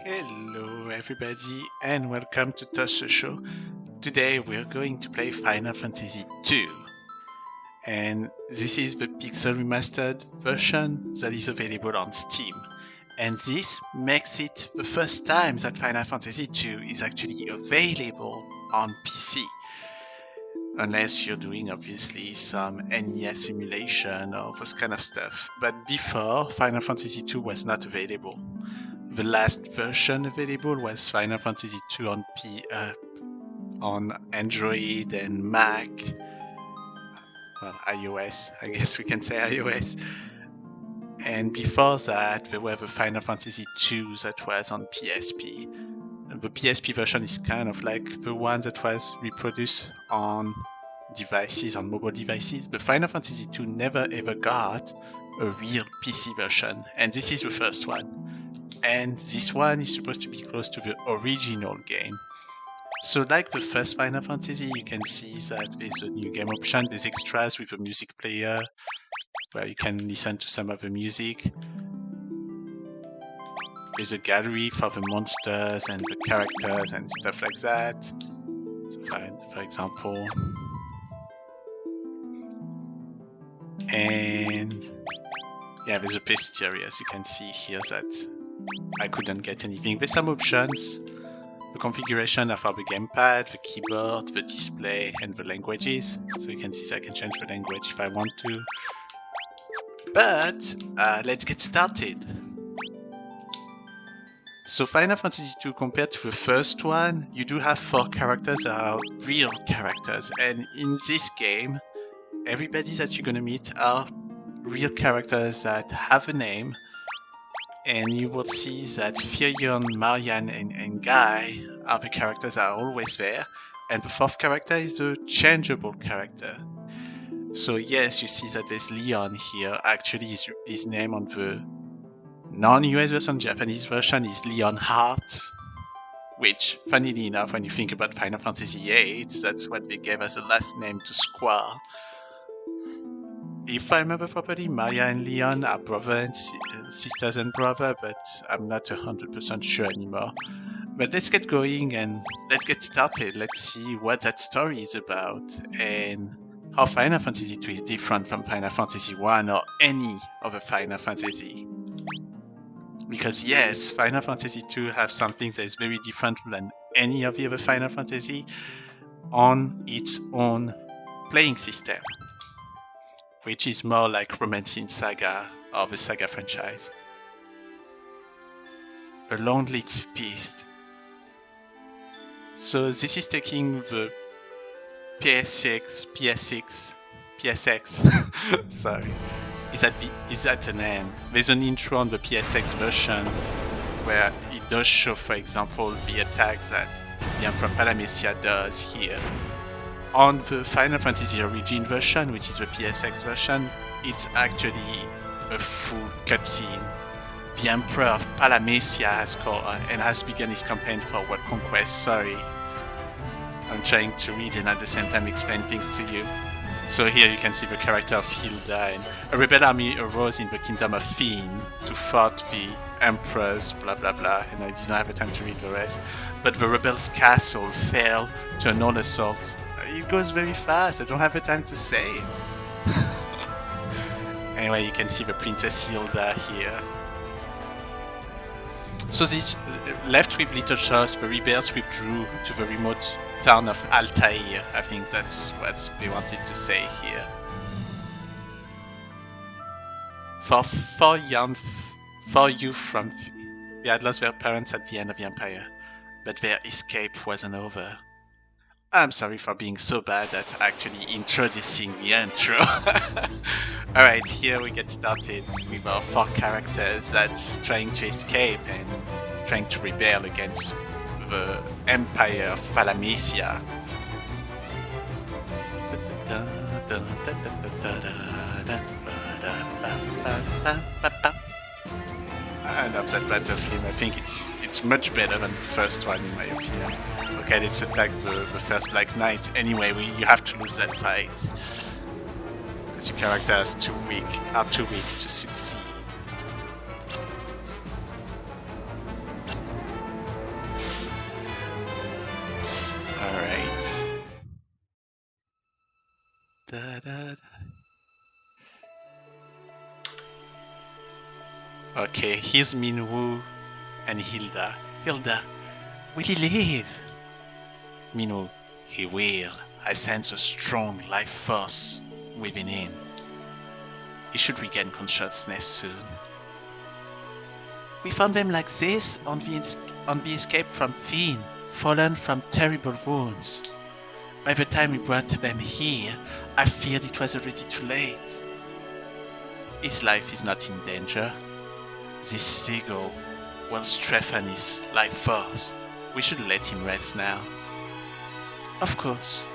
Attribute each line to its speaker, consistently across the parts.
Speaker 1: Hello everybody and welcome to Touch the Show. Today we're going to play Final Fantasy II. And this is the Pixel Remastered version that is available on Steam. And this makes it the first time that Final Fantasy II is actually available on PC. Unless you're doing obviously some NES emulation or this kind of stuff. But before, Final Fantasy II was not available. The last version available was Final Fantasy II on Android and Mac. Well, iOS, I guess we can say iOS. And before that, there were the Final Fantasy II that was on PSP. And the PSP version is kind of like the one that was reproduced on devices, on mobile devices. But Final Fantasy II never ever got a real PC version. And this is the first one. And this one is supposed to be close to the original game. So like the first Final Fantasy, you can see that there's a new game option, there's extras with a music player, where you can listen to some of the music. There's a gallery for the monsters and the characters and stuff like that. So for example. And yeah, there's a bestiary, as you can see here, that I couldn't get anything. There's some options. The configuration are for the gamepad, the keyboard, the display, and the languages. So you can see that I can change the language if I want to. But let's get started. So Final Fantasy II, compared to the first one, you do have 4 characters that are real characters. And in this game, everybody that you're gonna meet are real characters that have a name. And you will see that Firion, Marian, and Guy are the characters that are always there. And the 4th character is a changeable character. So yes, you see that there's Leon here. Actually, his name on the non-US version, Japanese version, is Leon Hart. Which, funnily enough, when you think about Final Fantasy VIII, that's what they gave as a last name to Squall. If I remember properly, Maya and Leon are brother and sisters and brother, but I'm not 100% sure anymore. But let's get going and let's get started. Let's see what that story is about and how Final Fantasy II is different from Final Fantasy I or any other Final Fantasy. Because yes, Final Fantasy II has something that is very different than any of the other Final Fantasy on its own playing system, which is more like Romancing SaGa or the SaGa franchise. A long-lived beast. So this is taking the PSX, sorry, is at an end. There's an intro on the PSX version where it does show, for example, the attacks that the Emperor Palamecia does here. On the Final Fantasy Origin version, which is the PSX version, it's actually a full cutscene. The Emperor of Palamecia has called and has begun his campaign for World Conquest. Sorry, I'm trying to read and at the same time explain things to you. So here you can see the character of Hilda, and a rebel army arose in the kingdom of Fiend to fight the emperors, blah blah blah, and I did not have the time to read the rest. But the rebels' castle fell to an assault. It goes very fast, I don't have the time to say it. Anyway, you can see the Princess Hilda here. So this left with little choice, the rebels withdrew to the remote town of Altair. I think that's what they wanted to say here. For youth from they had lost their parents at the end of the Empire, but their escape wasn't over. I'm sorry for being so bad at actually introducing the intro. Alright, here we get started with our 4 characters that's trying to escape and trying to rebel against the Empire of Palamecia. I love that battle theme. I think it's much better than the first one in my opinion. Okay, let's attack the first Black Knight. Anyway, you have to lose that fight. Because your character are too weak to succeed. Da, da, da. Okay, here's Minwoo and Hilda. Hilda, will he live? Minwoo, he will. I sense a strong life force within him. He should regain consciousness soon. We found them like this on the escape from Fiend, fallen from terrible wounds. By the time we brought them here, I feared it was already too late. His life is not in danger. This SaGa will strengthen his life force. We should let him rest now. Of course.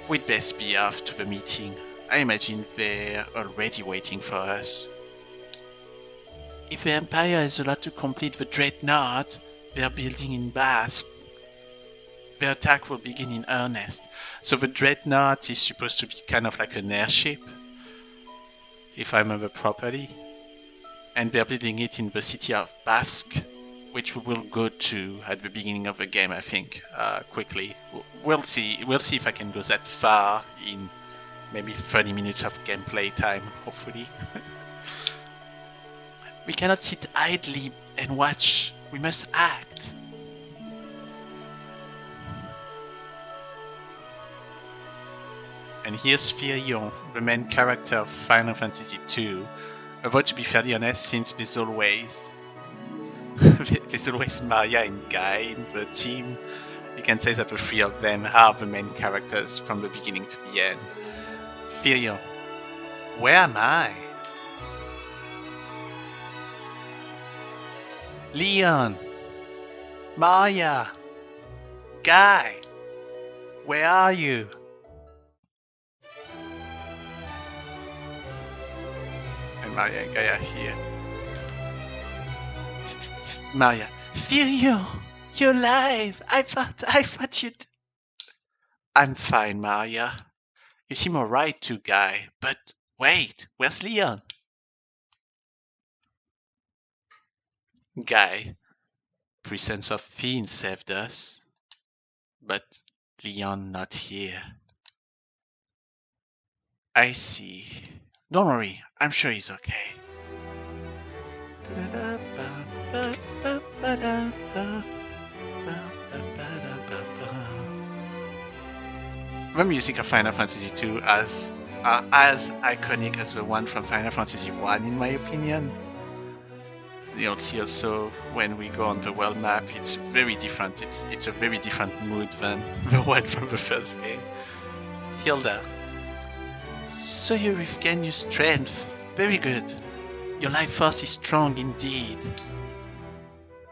Speaker 1: We'd best be off to the meeting. I imagine they're already waiting for us. If the Empire has a lot to complete the dreadnought they're building in Basque, the attack will begin in earnest. So the dreadnought is supposed to be kind of like an airship, if I remember properly. And they're building it in the city of Basque, which we will go to at the beginning of the game, I think, quickly. We'll see if I can go that far in maybe 30 minutes of gameplay time, hopefully. We cannot sit idly and watch. We must act. And here's Firion, the main character of Final Fantasy II. Although to be fairly honest, since there's always Maria and Guy in the team, you can say that the three of them are the main characters from the beginning to the end. Firion, where am I? Leon, Maria, Guy, where are you? And Maria and Guy are here. Maria, Firion, you're alive. I thought you'd. I'm fine, Maria. You seem alright too, Guy. But wait, where's Leon? Guy, presence of Fiend saved us, but Leon not here. I see. Don't worry, I'm sure he's okay. The music of Final Fantasy II is as iconic as the one from Final Fantasy I, in my opinion. You'll see also when we go on the world map, it's very different. It's a very different mood than the one from the first game. Hilda, so you regain your strength. Very good. Your life force is strong indeed.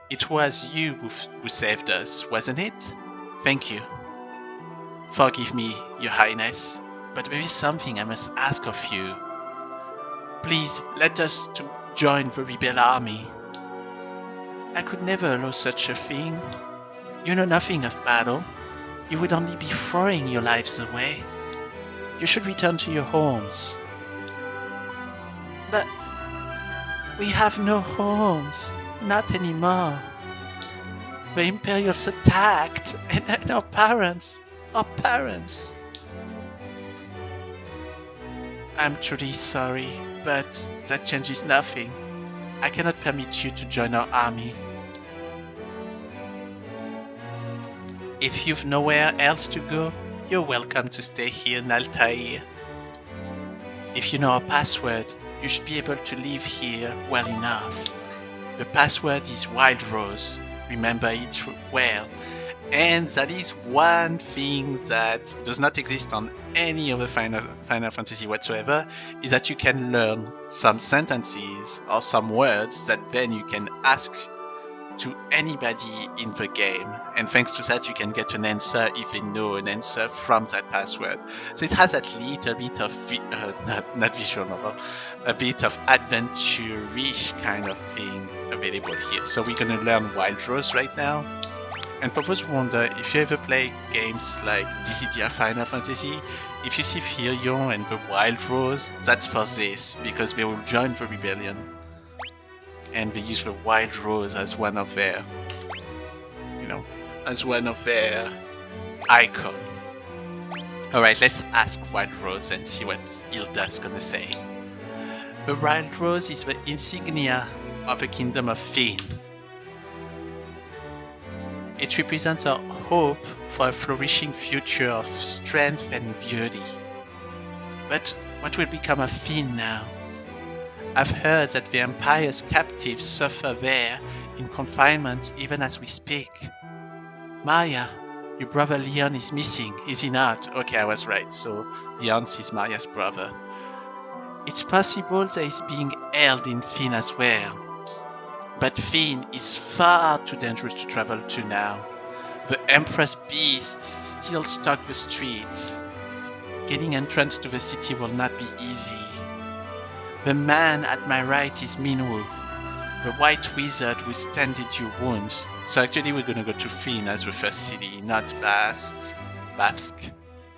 Speaker 1: It was you who saved us, wasn't it? Thank you. Forgive me, Your Highness, but there is something I must ask of you. Please let us join the rebel army. I could never allow such a thing. You know nothing of battle. You would only be throwing your lives away. You should return to your homes. But we have no homes. Not anymore. The Imperials attacked, and our parents. I'm truly sorry, but that changes nothing. I cannot permit you to join our army. If you've nowhere else to go, you're welcome to stay here in Altair. If you know our password, you should be able to live here well enough. The password is Wild Rose. Remember it well. And that is one thing that does not exist on any other Final Fantasy whatsoever, is that you can learn some sentences or some words that then you can ask to anybody in the game. And thanks to that, you can get an answer if they know an answer from that password. So it has at least a bit of, not visual novel, a bit of adventure-ish kind of thing available here. So we're going to learn Wild Rose right now. And for those who wonder, if you ever play games like Dissidia Final Fantasy, if you see Firion and the Wild Rose, that's for this, because they will join the rebellion. And they use the Wild Rose as one of their, as one of their icon. Alright, let's ask Wild Rose and see what Hilda's gonna say. The Wild Rose is the insignia of the Kingdom of Fin. It represents our hope for a flourishing future of strength and beauty. But what will become of Fin now? I've heard that the Empire's captives suffer there in confinement even as we speak. Maya, your brother Leon is missing, is he not? Okay, I was right, so Leon is Maria's brother. It's possible that he's being held in Fin as well. But Fin is far too dangerous to travel to now. The Empress Beast still stalks the streets. Getting entrance to the city will not be easy. The man at my right is Minwu, the white wizard who tended your wounds. So actually we're gonna go to Fin as the first city, not Bavsk,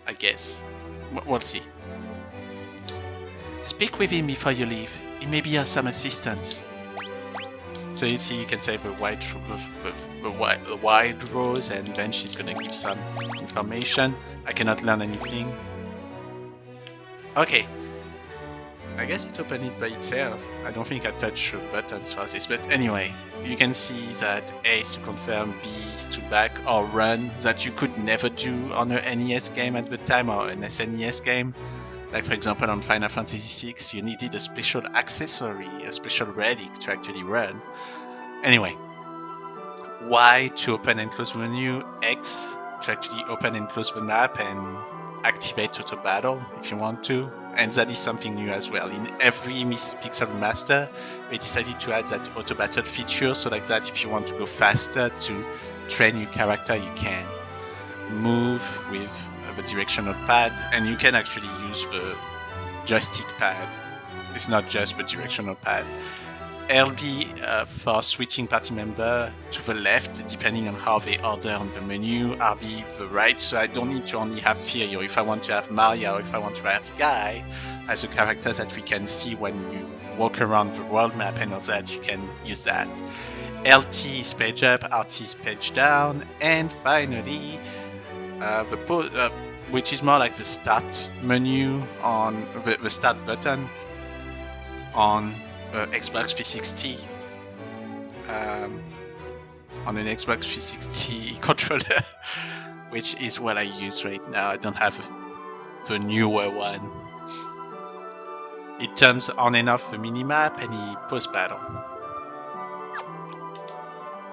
Speaker 1: I guess. We'll see. Speak with him before you leave. He may be of some assistance. So you see, you can say the Wild Rose, and then she's gonna give some information. I cannot learn anything. Okay. I guess it opened it by itself. I don't think I touched the buttons for this, but anyway, you can see that A is to confirm, B is to back or run, that you could never do on a NES game at the time or an SNES game. Like for example on Final Fantasy VI, you needed a special accessory, a special relic to actually run. Anyway, Y to open and close the menu, X to actually open and close the map and activate auto battle if you want to. And that is something new as well. In every Pixel Remaster, they decided to add that auto battle feature, so like that if you want to go faster to train your character, you can move with the directional pad, and you can actually use the joystick pad. It's not just the directional pad. LB for switching party member to the left, depending on how they order on the menu. RB the right, so I don't need to only have Furio. If I want to have Maria or if I want to have Guy as a character that we can see when you walk around the world map and all that, you can use that. LT is page up, RT is page down, and finally which is more like the start menu on the start button on Xbox 360 on an Xbox 360 controller, which is what I use right now. I don't have the newer one. It turns on and off the minimap and he post battle.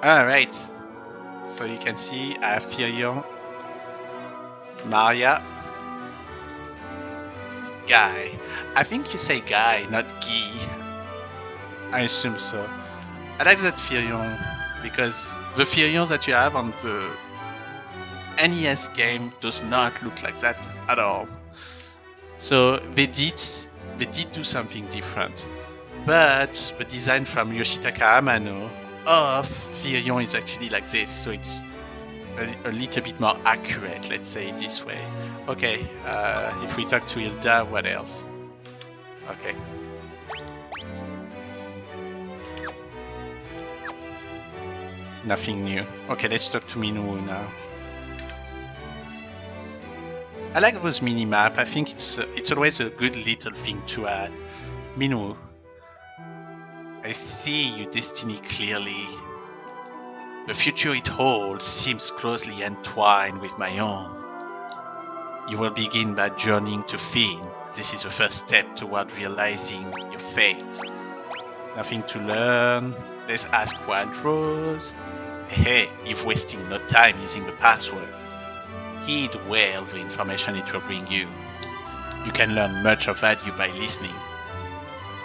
Speaker 1: Alright, so you can see I have Firion, Maria, Guy. I think you say Guy, not Guy. I assume so. I like that Firion because the Firion that you have on the NES game does not look like that at all. So they did do something different. But the design from Yoshitaka Amano of Firion is actually like this, so it's a little bit more accurate, let's say it this way. Okay, if we talk to Hilda, what else? Okay. Nothing new. Okay, let's talk to Minwu now. I like those mini-map. I think it's always a good little thing to add. Minwu, I see your destiny clearly. The future it holds seems closely entwined with my own. You will begin by journeying to Fin. This is the first step toward realizing your fate. Nothing to learn. Let's ask Wild Rose. Hey, you're wasting no time using the password. Heed well the information it will bring you. You can learn much of value by listening.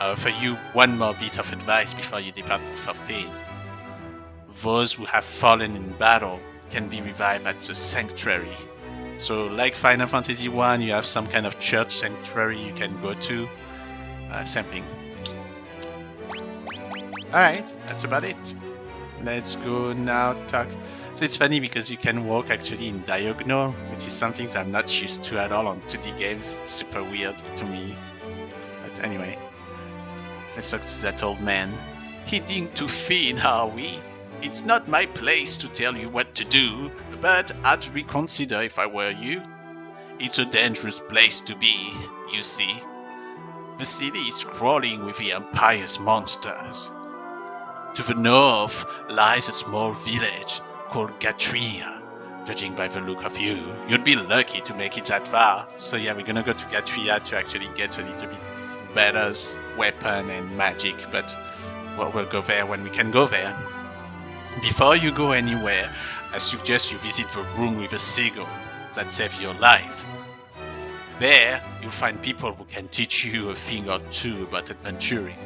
Speaker 1: I offer you one more bit of advice before you depart for Fin. Those who have fallen in battle can be revived at the sanctuary. So like Final Fantasy 1, you have some kind of church sanctuary you can go to. Same thing. Alright, that's about it. Let's go now talk. So it's funny because you can walk actually in diagonal, which is something that I'm not used to at all on 2D games. It's super weird to me. But anyway, let's talk to that old man. Heading to Fin, are we? It's not my place to tell you what to do, but I'd reconsider if I were you. It's a dangerous place to be, you see. The city is crawling with the Empire's monsters. To the north lies a small village called Gatria. Judging by the look of you, you'd be lucky to make it that far. So yeah, we're gonna go to Gatria to actually get a little bit better weapon and magic, but well, we'll go there when we can go there. Before you go anywhere, I suggest you visit the room with a seagull that saves your life. There, you'll find people who can teach you a thing or two about adventuring.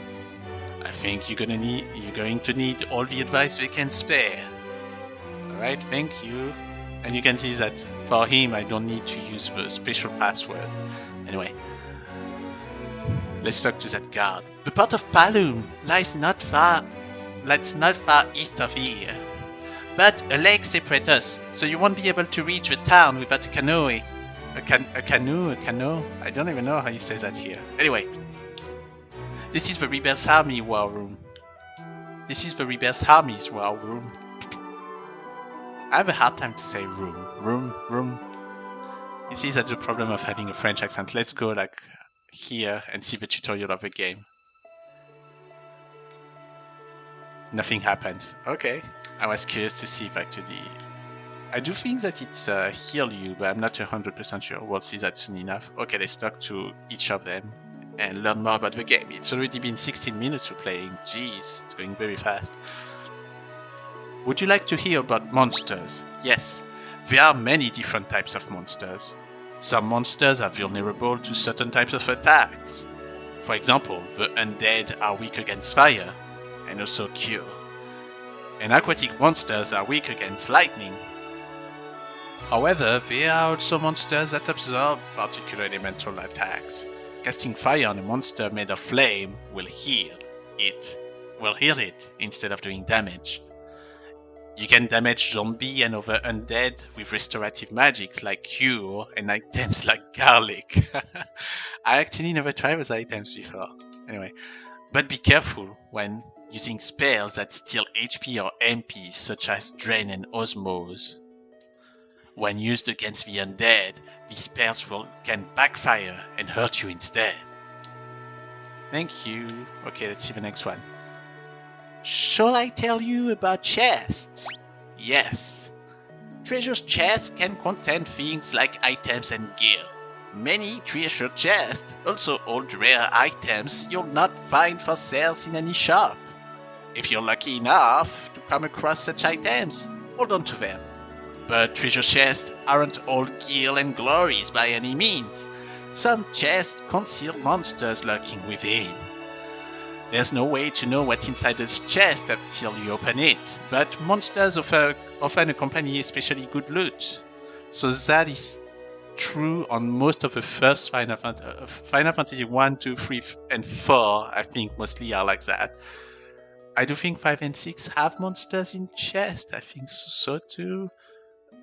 Speaker 1: I think you're going to need all the advice we can spare. Alright, thank you. And you can see that for him, I don't need to use the special password. Anyway, let's talk to that guard. The port of Palum lies not far east of here. But a lake separates us, so you won't be able to reach the town without a canoe. A canoe? I don't even know how you say that here. Anyway, this is the Rebels Army war room. I have a hard time to say room. You see, that's the problem of having a French accent. Let's go like here and see the tutorial of the game. Nothing happens. Okay. I was curious to see if actually... I do think that it's heal you, but I'm not 100% sure. We'll see that soon enough. Okay, let's talk to each of them and learn more about the game. It's already been 16 minutes of playing. Jeez, it's going very fast. Would you like to hear about monsters? Yes, there are many different types of monsters. Some monsters are vulnerable to certain types of attacks. For example, the undead are weak against fire, and also cure. And aquatic monsters are weak against lightning. However, there are also monsters that absorb particular elemental attacks. Casting fire on a monster made of flame will heal it instead of doing damage. You can damage zombie and other undead with restorative magics like cure and items like garlic. I actually never tried those items before. Anyway, but be careful when using spells that steal HP or MP such as Drain and Osmose. When used against the undead, these spells can backfire and hurt you instead. Thank you. Okay, let's see the next one. Shall I tell you about chests? Yes. Treasure chests can contain things like items and gear. Many treasure chests also hold rare items you'll not find for sales in any shop. If you're lucky enough to come across such items, hold on to them. But treasure chests aren't all gear and glories by any means. Some chests conceal monsters lurking within. There's no way to know what's inside this chest until you open it, but monsters often accompany especially good loot. So that is true on most of the first Final Fantasy 1, 2, 3, and 4, I think mostly are like that. I do think 5 and 6 have monsters in chest, I think so too.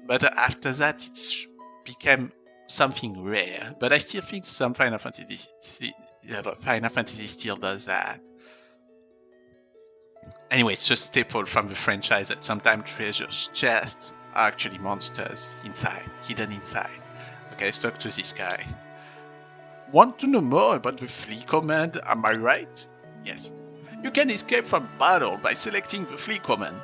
Speaker 1: But after that it's became something rare. But I still think some Final Fantasy still does that. Anyway, it's just staple from the franchise that sometimes treasure chests are actually monsters hidden inside. Okay, let's talk to this guy. Want to know more about the flee command, am I right? Yes. You can escape from battle by selecting the flee command.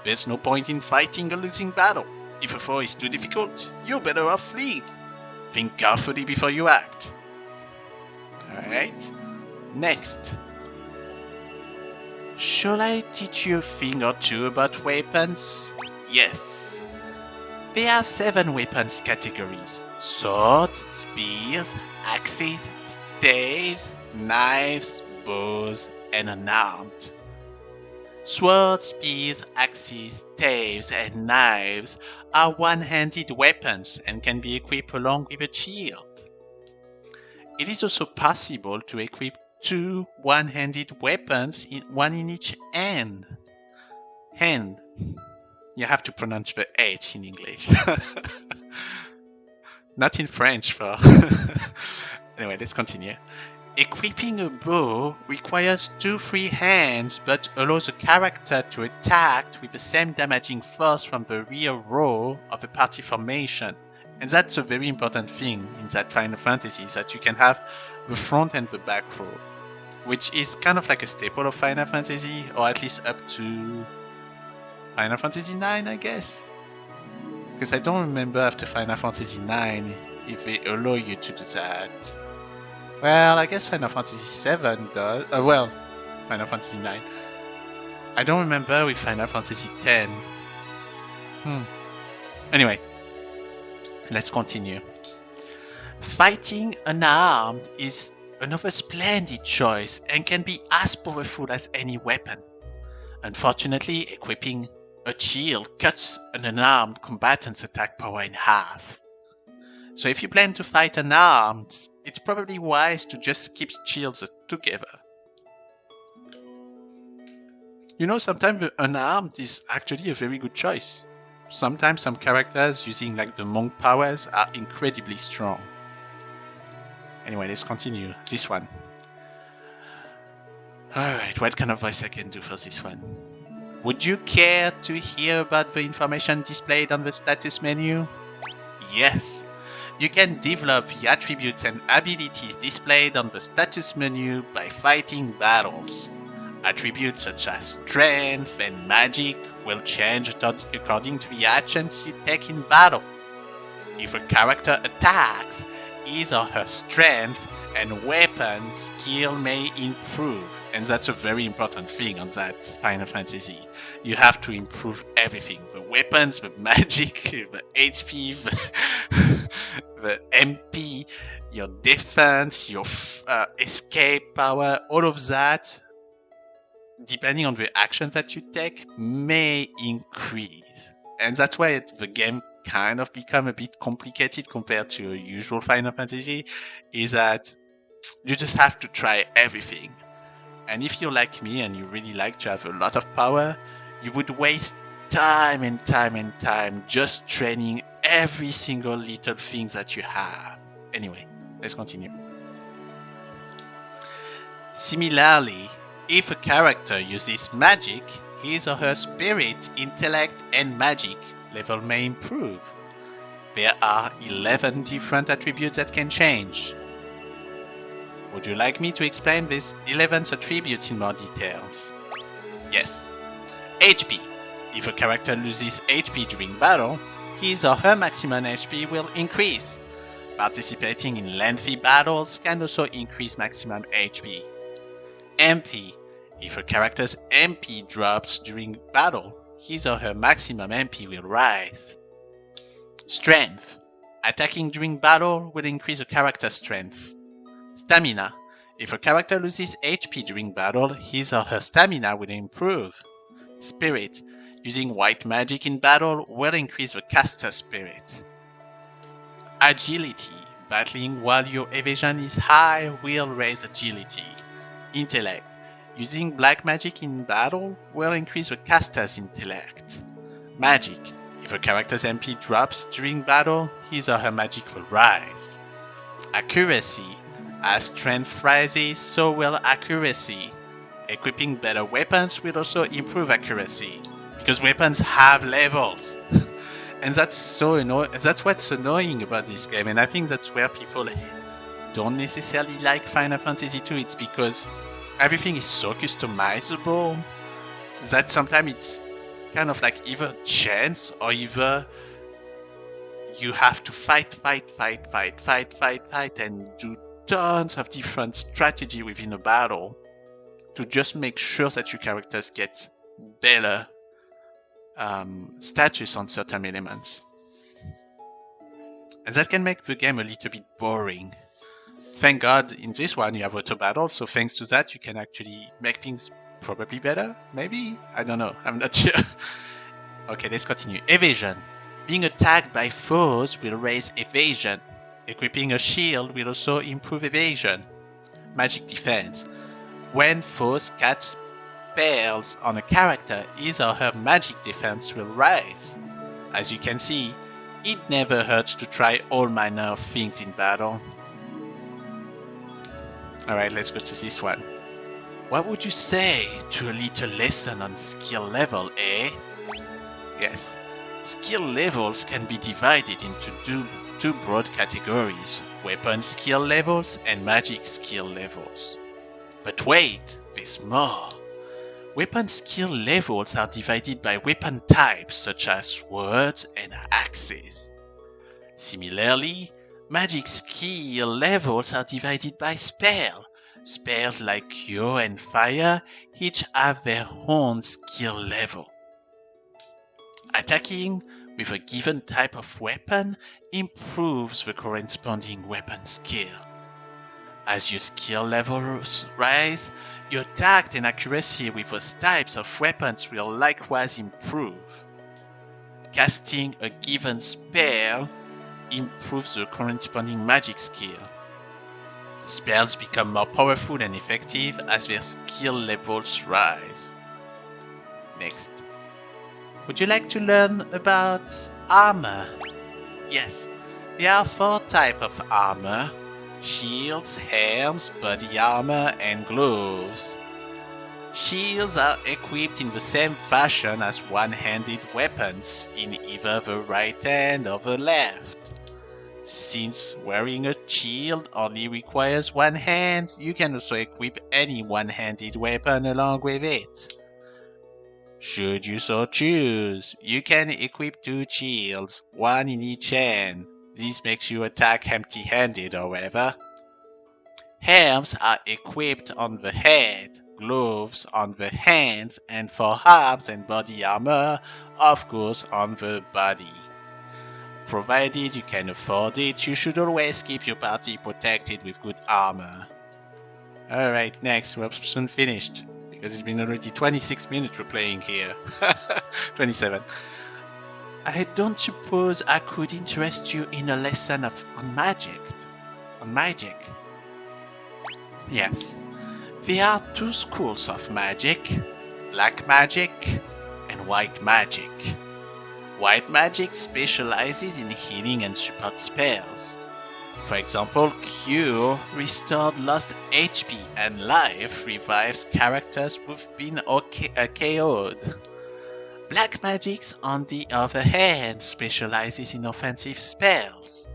Speaker 1: There's no point in fighting a losing battle. If a foe is too difficult, you're better off fleeing. Think carefully before you act. Alright. Next. Shall I teach you a thing or two about weapons? Yes. There are 7 weapons categories. Sword, spears, axes, staves, knives, bows, and unarmed. Swords, spears, axes, staves, and knives are one-handed weapons and can be equipped along with a shield. It is also possible to equip 2 one-handed weapons, one in each hand. Hand. You have to pronounce the H in English. Not in French, though. Anyway, let's continue. Equipping a bow requires 2 free hands, but allows a character to attack with the same damaging force from the rear row of a party formation, And that's a very important thing in that Final Fantasy, is that you can have the front and the back row, which is kind of like a staple of Final Fantasy, or at least up to Final Fantasy 9, I guess. Because I don't remember after Final Fantasy 9 if they allow you to do that. Well, I guess Final Fantasy 7 does. Final Fantasy 9. I don't remember with Final Fantasy 10. Anyway, let's continue. Fighting unarmed is another splendid choice and can be as powerful as any weapon. Unfortunately, equipping a shield cuts an unarmed combatant's attack power in half. So if you plan to fight unarmed, it's probably wise to just keep shields together. You know, sometimes the unarmed is actually a very good choice. Sometimes some characters using like the monk powers are incredibly strong. Anyway, let's continue. This one. Alright, what kind of voice I can do for this one? Would you care to hear about the information displayed on the status menu? Yes! You can develop the attributes and abilities displayed on the status menu by fighting battles. Attributes such as strength and magic will change according to the actions you take in battle. If a character attacks, his or her strength and weapon skill may improve, and that's a very important thing on that Final Fantasy. You have to improve everything: the weapons, the magic, the HP, the MP, your defense, your escape power, all of that, depending on the actions that you take, may increase. And that's why the game kind of become a bit complicated compared to a usual Final Fantasy, is that you just have to try everything. And if you're like me and you really like to have a lot of power, you would waste time and time and time just training every single little thing that you have. Anyway, let's continue. Similarly, if a character uses magic, his or her spirit, intellect, and magic level may improve. There are 11 different attributes that can change. Would you like me to explain these 11 attributes in more details? Yes. HP. If a character loses HP during battle, his or her maximum HP will increase. Participating in lengthy battles can also increase maximum HP. MP. If a character's MP drops during battle, his or her maximum MP will rise. Strength. Attacking during battle will increase a character's strength. Stamina. If a character loses HP during battle, his or her stamina will improve. Spirit. Using white magic in battle will increase the caster's spirit. Agility. Battling while your evasion is high will raise agility. Intellect. Using black magic in battle will increase the caster's intellect. Magic. If a character's MP drops during battle, his or her magic will rise. Accuracy. As strength rises, so will accuracy. Equipping better weapons will also improve accuracy, because weapons have levels. And that's so annoying. That's what's annoying about this game, and I think that's where people don't necessarily like Final Fantasy II. It's because everything is so customizable that sometimes it's kind of like either chance or either you have to fight and do tons of different strategy within a battle to just make sure that your characters get better status on certain elements. And that can make the game a little bit boring. Thank God in this one you have auto battle, so thanks to that you can actually make things probably better, maybe? I don't know, I'm not sure. Okay, let's continue. Evasion. Being attacked by foes will raise evasion. Equipping a shield will also improve evasion. Magic defense. When foes cast spells on a character, his or her magic defense will rise. As you can see, it never hurts to try all manner of things in battle. Alright, let's go to this one. What would you say to a little lesson on skill level, eh? Yes. Skill levels can be divided into two broad categories: weapon skill levels and magic skill levels. But wait, there's more. Weapon skill levels are divided by weapon types such as swords and axes. Similarly, magic skill levels are divided by spell. Spells like Cure and Fire each have their own skill level. Attacking with a given type of weapon improves the corresponding weapon skill. As your skill levels rise, your tact and accuracy with those types of weapons will likewise improve. Casting a given spell improves the corresponding magic skill. Spells become more powerful and effective as their skill levels rise. Next. Would you like to learn about armor? Yes, there are 4 types of armor: shields, helms, body armor, and gloves. Shields are equipped in the same fashion as one-handed weapons in either the right hand or the left. Since wearing a shield only requires one hand, you can also equip any one-handed weapon along with it. Should you so choose, you can equip 2 shields, one in each hand. This makes you attack empty-handed, however. Helms are equipped on the head, gloves on the hands, and for arms and body armor, of course, on the body. Provided you can afford it, you should always keep your party protected with good armor. Alright, next, we're soon finished, because it's been already 26 minutes we're playing here. 27. I don't suppose I could interest you in a lesson on magic. Yes, there are 2 schools of magic: black magic and white magic. White magic specializes in healing and support spells. For example, Cure, restored lost HP and life, revives characters who've been KO'd. Black magic, on the other hand, specializes in offensive spells.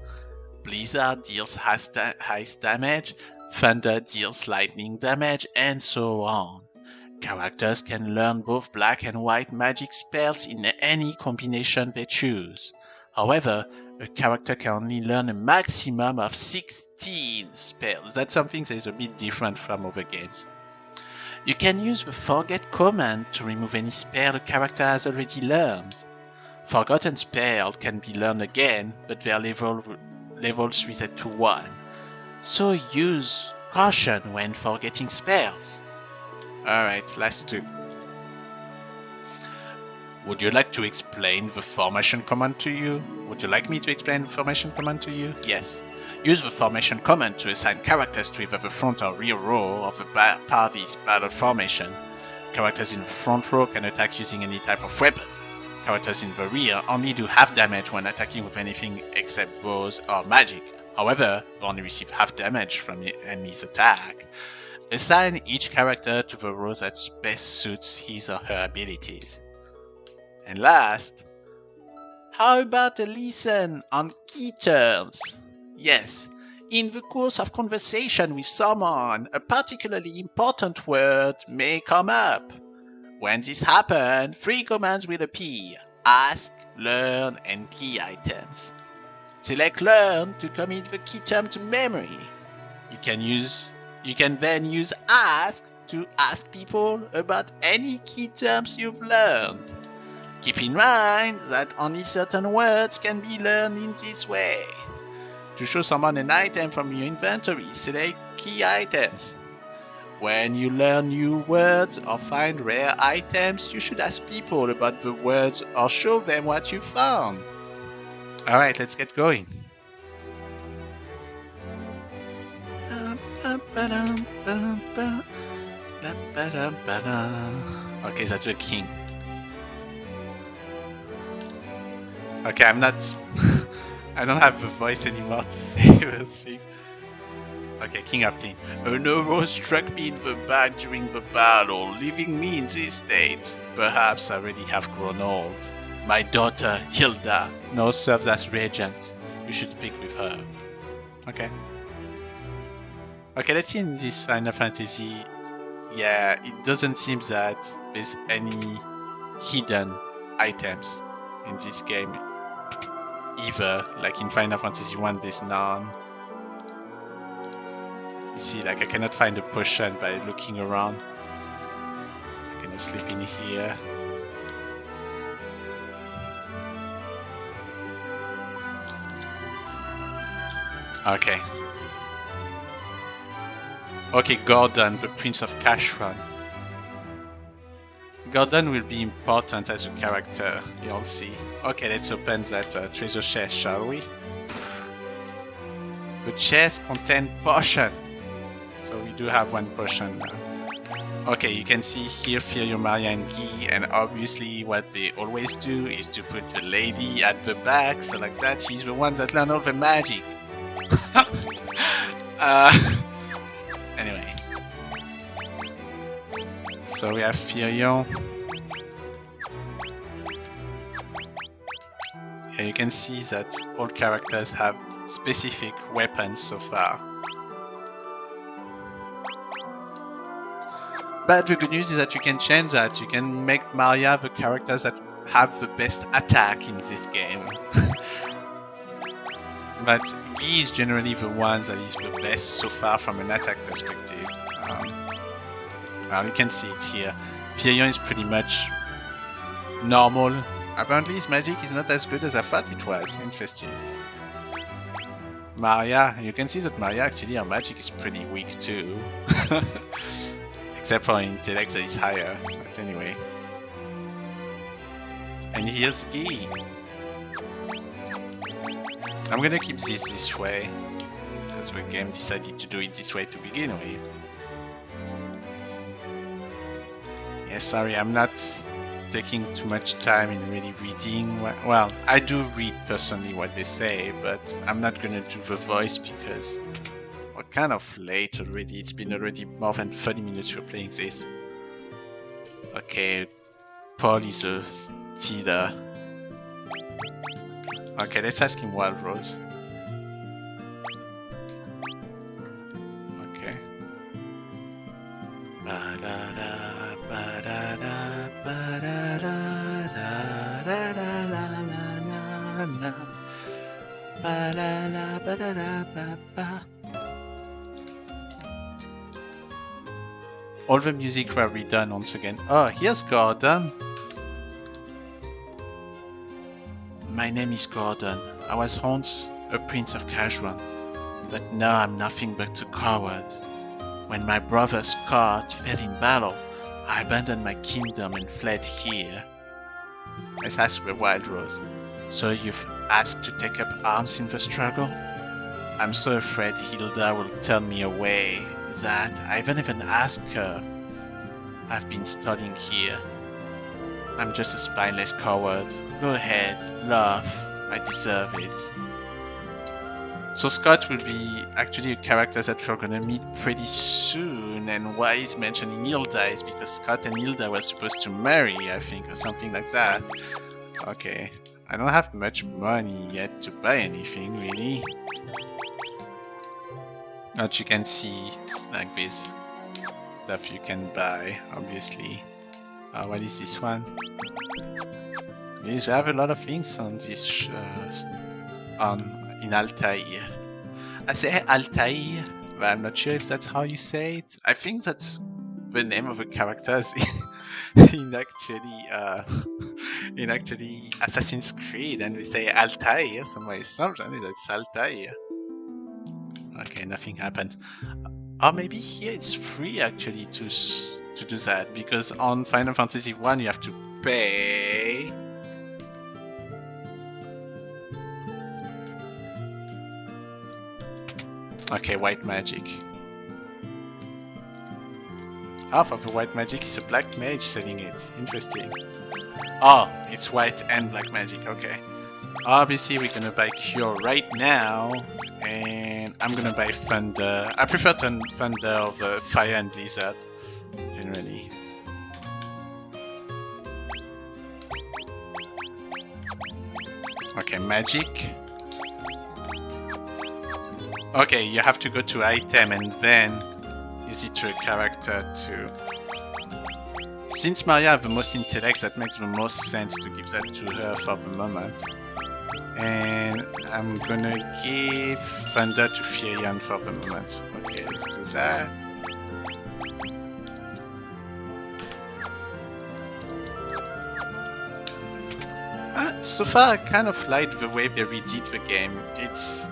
Speaker 1: Blizzard deals ice damage, Thunder deals lightning damage, and so on. Characters can learn both black and white magic spells in any combination they choose. However, a character can only learn a maximum of 16 spells. That's something that is a bit different from other games. You can use the Forget command to remove any spell a character has already learned. Forgotten spells can be learned again, but their levels reset to 1. So use caution when forgetting spells. Alright, last 2. Would you like to explain the formation command to you? Would you like me to explain the formation command to you? Yes. Use the formation command to assign characters to either the front or rear row of the party's battle formation. Characters in the front row can attack using any type of weapon. Characters in the rear only do half damage when attacking with anything except bows or magic. However, they only receive half damage from the enemy's attack. Assign each character to the row that best suits his or her abilities. And last, how about a lesson on key terms? Yes, in the course of conversation with someone, a particularly important word may come up. When this happens, 3 commands will appear: ask, learn, and key items. Select learn to commit the key term to memory. You can then use ask to ask people about any key terms you've learned. Keep in mind that only certain words can be learned in this way. To show someone an item from your inventory, select key items. When you learn new words or find rare items, you should ask people about the words or show them what you found. Alright, let's get going. Okay, that's a king. Okay, I'm not... I don't have the voice anymore to say this thing. Okay, King of Thieves. An arrow struck me in the back during the battle, leaving me in this state. Perhaps I already have grown old. My daughter, Hilda, now serves as regent. You should speak with her. Okay. Okay, let's see in this Final Fantasy. Yeah, it doesn't seem that there's any hidden items in this game. Either, like in Final Fantasy 1, there's none. You see, like I cannot find a potion by looking around. I cannot sleep in here. Okay. Okay, Gordon, the Prince of Kashran. Gordon will be important as a character, you'll see. Okay, let's open that treasure chest, shall we? The chest contains potion. So we do have one potion now. Okay, you can see here Firion, Maria, and Guy, and obviously what they always do is to put the lady at the back, so like that, she's the one that learned all the magic. Anyway. So we have Firion. Yeah, you can see that all characters have specific weapons so far. But the good news is that you can change that. You can make Maria the characters that have the best attack in this game. But Guy is generally the one that is the best so far from an attack perspective. Well, you can see it here. Firion is pretty much normal. Apparently his magic is not as good as I thought it was. Interesting. Maria, you can see that Maria actually her magic is pretty weak too. Except for intellect that is higher. But anyway. And here's Guy. I'm gonna keep this way, because the game decided to do it this way to begin with. Yeah, sorry, I'm not taking too much time in really reading. Well, I do read personally what they say, but I'm not gonna do the voice because we're kind of late already. It's been already more than 30 minutes we're playing this. Okay, Paul is a stealer. Okay, let's ask him Wild Rose. Okay. Ba-da-da, ba-da-da, ba-da-da-da-da-da-da-da-da-da. Ba-da-da, ba-da-da-ba-ba. All the music were redone once again. Oh, here's Gordon. My name is Gordon. I was once a prince of Kashran, but now I'm nothing but a coward. When my brother Scott fell in battle, I abandoned my kingdom and fled here. Let's ask the Wild Rose. So you've asked to take up arms in the struggle? I'm so afraid Hilda will turn me away that I haven't even asked her. I've been studying here. I'm just a spineless coward. Go ahead, laugh. I deserve it. So Scott will be actually a character that we're gonna meet pretty soon, and why he's mentioning Hilda is because Scott and Hilda were supposed to marry, I think, or something like that. Okay, I don't have much money yet to buy anything, really. But you can see, like this, stuff you can buy, obviously. What is this one? Yes, we have a lot of things on this in Altair. I say Altair, but I'm not sure if that's how you say it. I think that's the name of the characters in actually Assassin's Creed, and we say Altair, so my assumption is that's Altair. Okay, nothing happened. Or maybe here it's free actually to do that, because on Final Fantasy 1 you have to pay. Okay, white magic. Half of the white magic is a black mage selling it. Interesting. Oh, it's white and black magic, okay. Obviously we're gonna buy Cure right now, and I'm gonna buy Thunder. I prefer Thunder over Fire and Blizzard, generally. Okay, magic. Okay, you have to go to item and then use it to a character to... Since Maria has the most intellect, that makes the most sense to give that to her for the moment. And I'm gonna give Thunder to Firion for the moment. Okay, let's do that. So far, I kind of like the way they redid the game. It's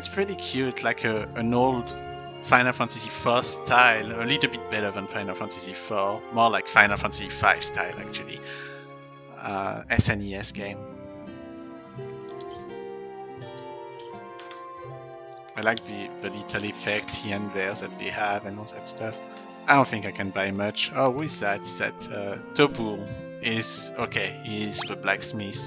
Speaker 1: pretty cute, like an old Final Fantasy IV style, a little bit better than Final Fantasy IV, more like Final Fantasy V style actually. SNES game. I like the little effects here and there that they have and all that stuff. I don't think I can buy much. Oh, who is that? Is that Tobul? Is okay, he's the blacksmith.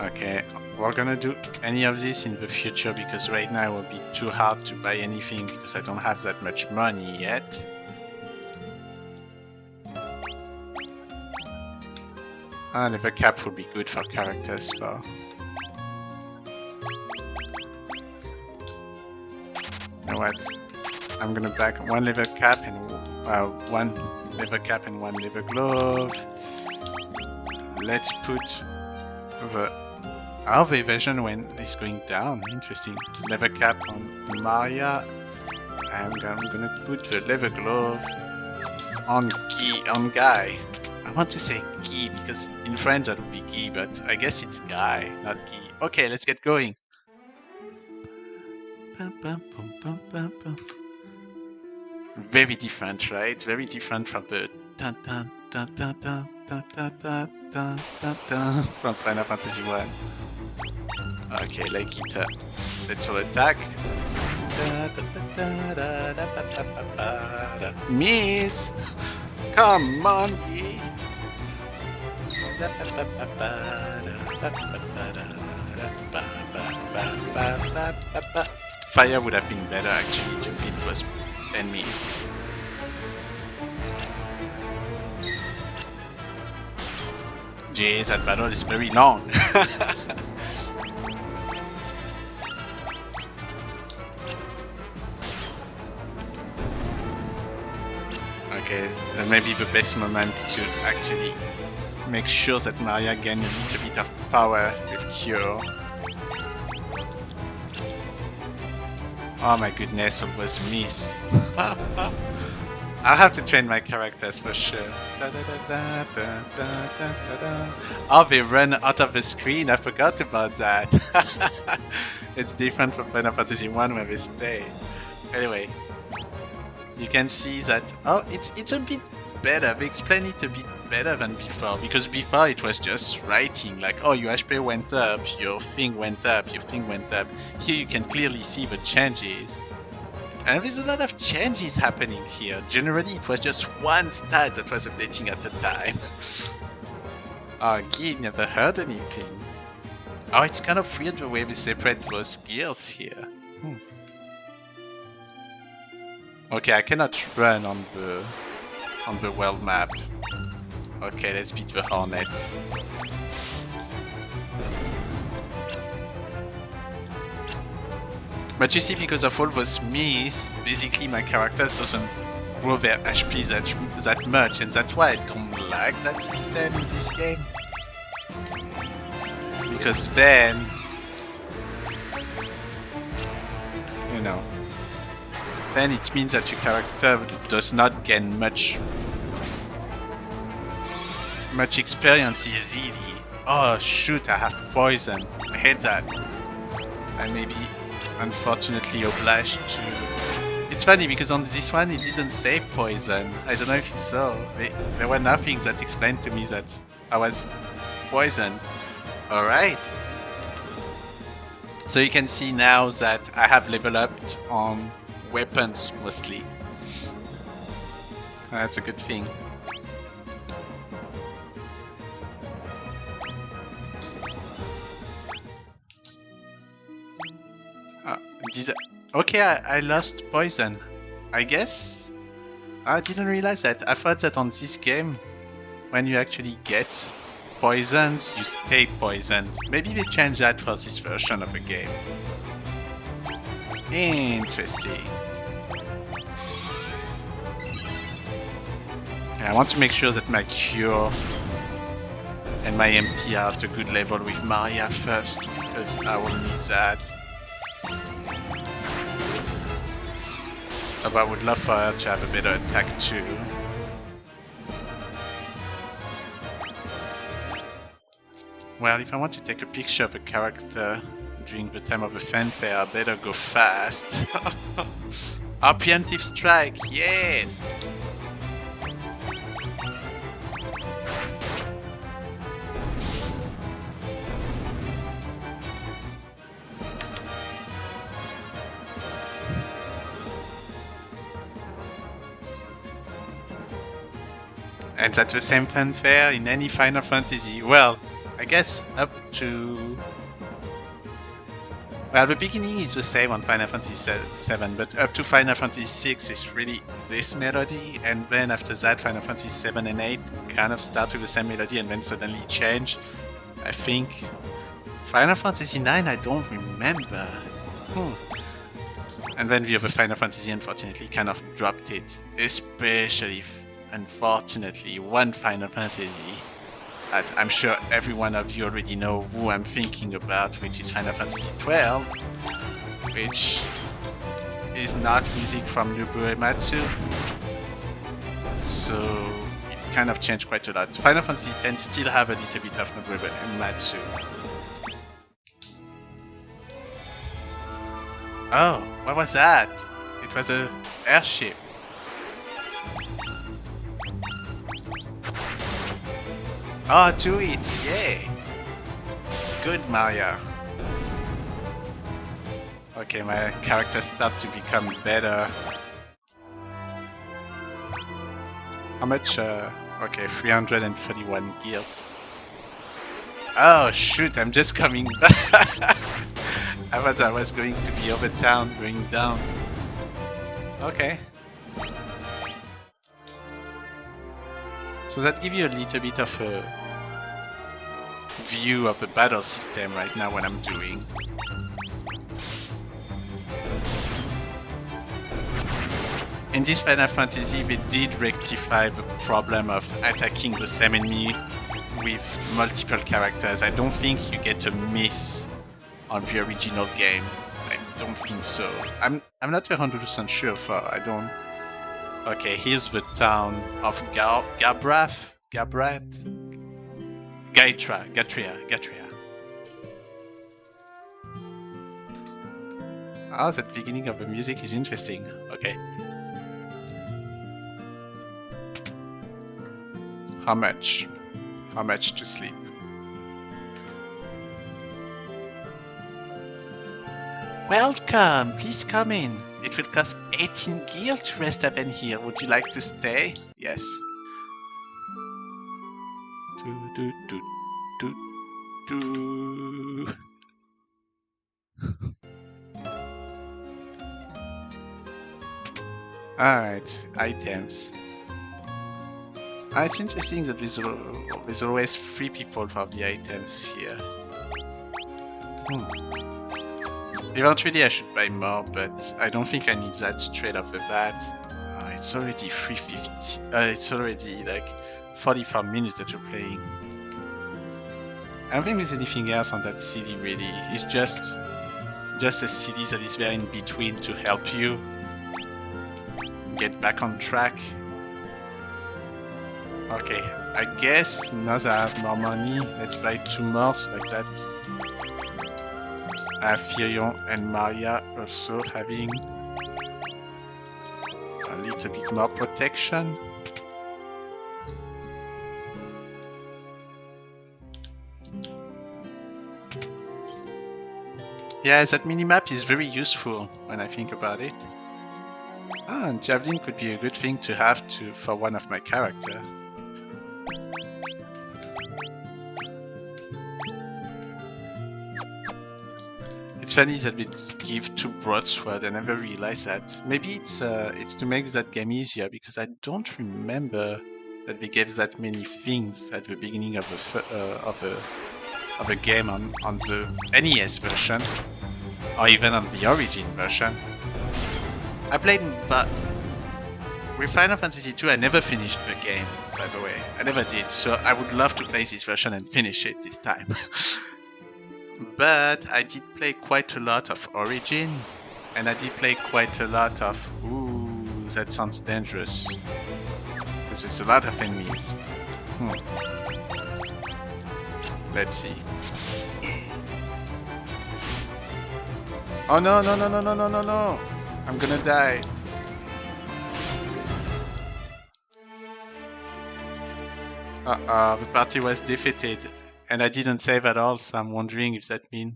Speaker 1: Okay, we're gonna do any of this in the future because right now it will be too hard to buy anything because I don't have that much money yet. Level cap would be good for characters for... You know what? I'm gonna back one level cap and one level cap and one level glove. Let's put the evasion when it's going down. Interesting. Level cap on Maria. I'm gonna put the level glove on Guy. I want to say Guy because in French that would be Guy, but I guess it's Guy, not Guy. Okay, let's get going. Very different, right? Very different from the from Final Fantasy 1. Okay, like it. Let's all attack. Miss! Come on, Guy! Fire would have been better actually to beat those enemies. Jeez, that battle is very long. Okay, that may be the best moment to actually make sure that Maria gains a little bit of power with Cure. Oh my goodness, it was miss. I'll have to train my characters for sure. Oh, they run out of the screen, I forgot about that. It's different from Final Fantasy 1 where they stay. Anyway, you can see that, oh, it's a bit better, they explain it a bit better than before, because before it was just writing, like, oh, your HP went up, your thing went up, your thing went up. Here you can clearly see the changes. And there's a lot of changes happening here. Generally, it was just one stat that was updating at a time. Oh, Guy never heard anything. Oh, it's kind of weird the way we separate those skills here. Okay, I cannot run on the world map. Okay, let's beat the Hornet. But you see, because of all those miss, basically my characters doesn't grow their HP that much, and that's why I don't like that system in this game. Because then, you know, then it means that your character does not gain much experience easily. Oh shoot, I have poison. I hate that. I may be unfortunately obliged to... It's funny because on this one it didn't say poison. I don't know if you saw. There were nothing that explained to me that I was poisoned. Alright. So you can see now that I have leveled up on weapons mostly. That's a good thing. Okay, I lost poison. I guess I didn't realize that. I thought that on this game, when you actually get poisoned, you stay poisoned. Maybe they changed that for this version of the game. Interesting. I want to make sure that my cure and my MP are at a good level with Maria first, because I will need that. But I would love for her to have a better attack too. Well, if I want to take a picture of a character during the time of a fanfare, I better go fast. Our preemptive strike, yes! And that's the same fanfare in any Final Fantasy. Well, I guess up to... Well, the beginning is the same on Final Fantasy VII, but up to Final Fantasy VI is really this melody, and then after that Final Fantasy VII and 8 kind of start with the same melody and then suddenly change. I think Final Fantasy IX I don't remember. And then the other Final Fantasy unfortunately kind of dropped it, especially unfortunately one Final Fantasy that I'm sure every one of you already know who I'm thinking about, which is Final Fantasy XII, which is not music from Nobuo Uematsu, so it kind of changed quite a lot. Final Fantasy X still have a little bit of Nobuo Uematsu. Oh, what was that? It was an airship. Oh, 2 hits, yay! Good, Maria. Okay, my character starts to become better. How much? Okay, 331 gears. Oh shoot, I'm just coming back. I thought I was going to be over town, going down. Okay. So that gives you a little bit of a view of the battle system right now, what I'm doing. In this Final Fantasy, they did rectify the problem of attacking the same enemy with multiple characters. I don't think you get a miss on the original game. I don't think so. I'm not 100% sure for I don't. Okay, here's the town of Gatria. Oh, that beginning of the music is interesting. Okay. How much? How much to sleep? Welcome! Please come in. It will cost 18 gil to rest up in here. Would you like to stay? Yes. Alright, items. It's interesting that there's always 3 people for the items here. Eventually I should buy more, but I don't think I need that straight off the bat. It's already 350. It's already like 44 minutes that we're playing. I don't think there's anything else on that CD really. It's just a CD that is there in between to help you get back on track. Okay, I guess now that I have more money, let's buy 2 more so like that. I have Firion and Maria also having a little bit more protection. Yeah, that minimap is very useful when I think about it. And Javelin could be a good thing to have for one of my characters. It's funny that we give 2 broadsword. I never realized that. Maybe it's to make that game easier, because I don't remember that we gave that many things at the beginning of the game on the NES version, or even on the Origin version. I played that with Final Fantasy II. I never finished the game, by the way. I never did, so I would love to play this version and finish it this time. But I did play quite a lot of Origin, and I did play quite a lot of... Ooh, that sounds dangerous. Because there's a lot of enemies. Let's see. Oh no, no, no, no, no, no, no, no! I'm gonna die. The party was defeated, and I didn't save at all, so I'm wondering if that means...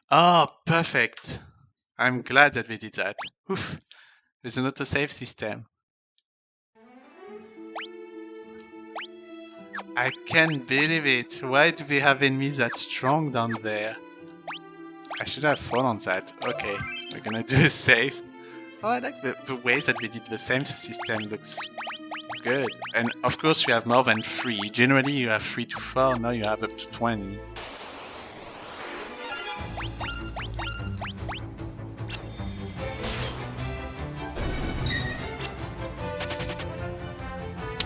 Speaker 1: Oh, perfect! I'm glad that we did that. Oof. There's an autosave system. I can't believe it. Why do we have enemies that strong down there? I should have thought on that. Okay, we're gonna do a save. Oh, I like the way that we did the save system. Looks good. And of course we have more than 3. Generally you have 3 to 4, now you have up to 20.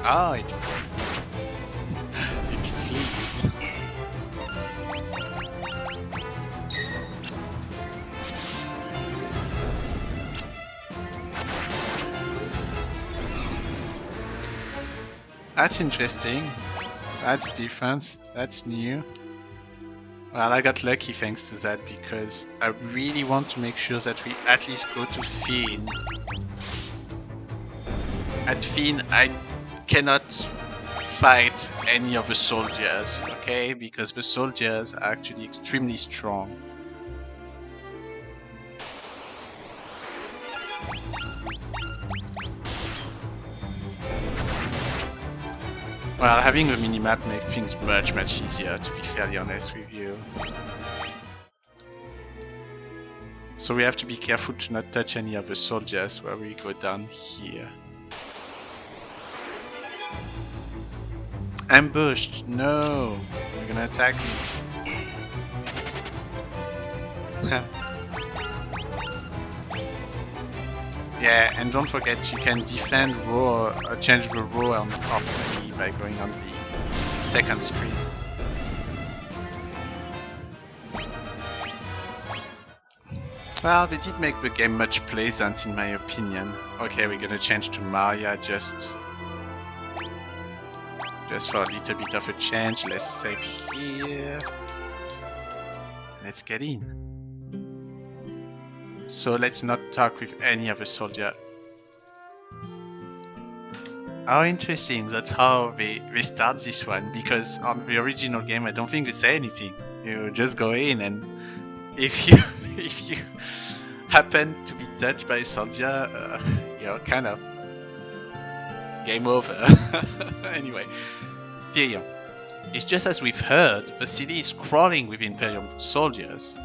Speaker 1: Oh, it flees. That's interesting. That's different. That's new. Well, I got lucky thanks to that, because I really want to make sure that we at least go to Finn. At Finn, I cannot fight any of the soldiers, okay? Because the soldiers are actually extremely strong. Well, having a minimap makes things much easier, to be fairly honest with you. So we have to be careful to not touch any of the soldiers where we go down here. Ambushed! No! They're gonna attack me. Yeah, and don't forget you can defend row or change the row of the by going on the second screen. Well, they did make the game much pleasant in my opinion. Okay, we're gonna change to Maria just for a little bit of a change. Let's save here. Let's get in. So let's not talk with any of the soldier. How interesting, that's how they start this one, because on the original game I don't think they say anything. You just go in, and if you happen to be touched by a soldier, you're kind of game over. Anyway, Tyrion. It's just as we've heard, the city is crawling with Imperial soldiers.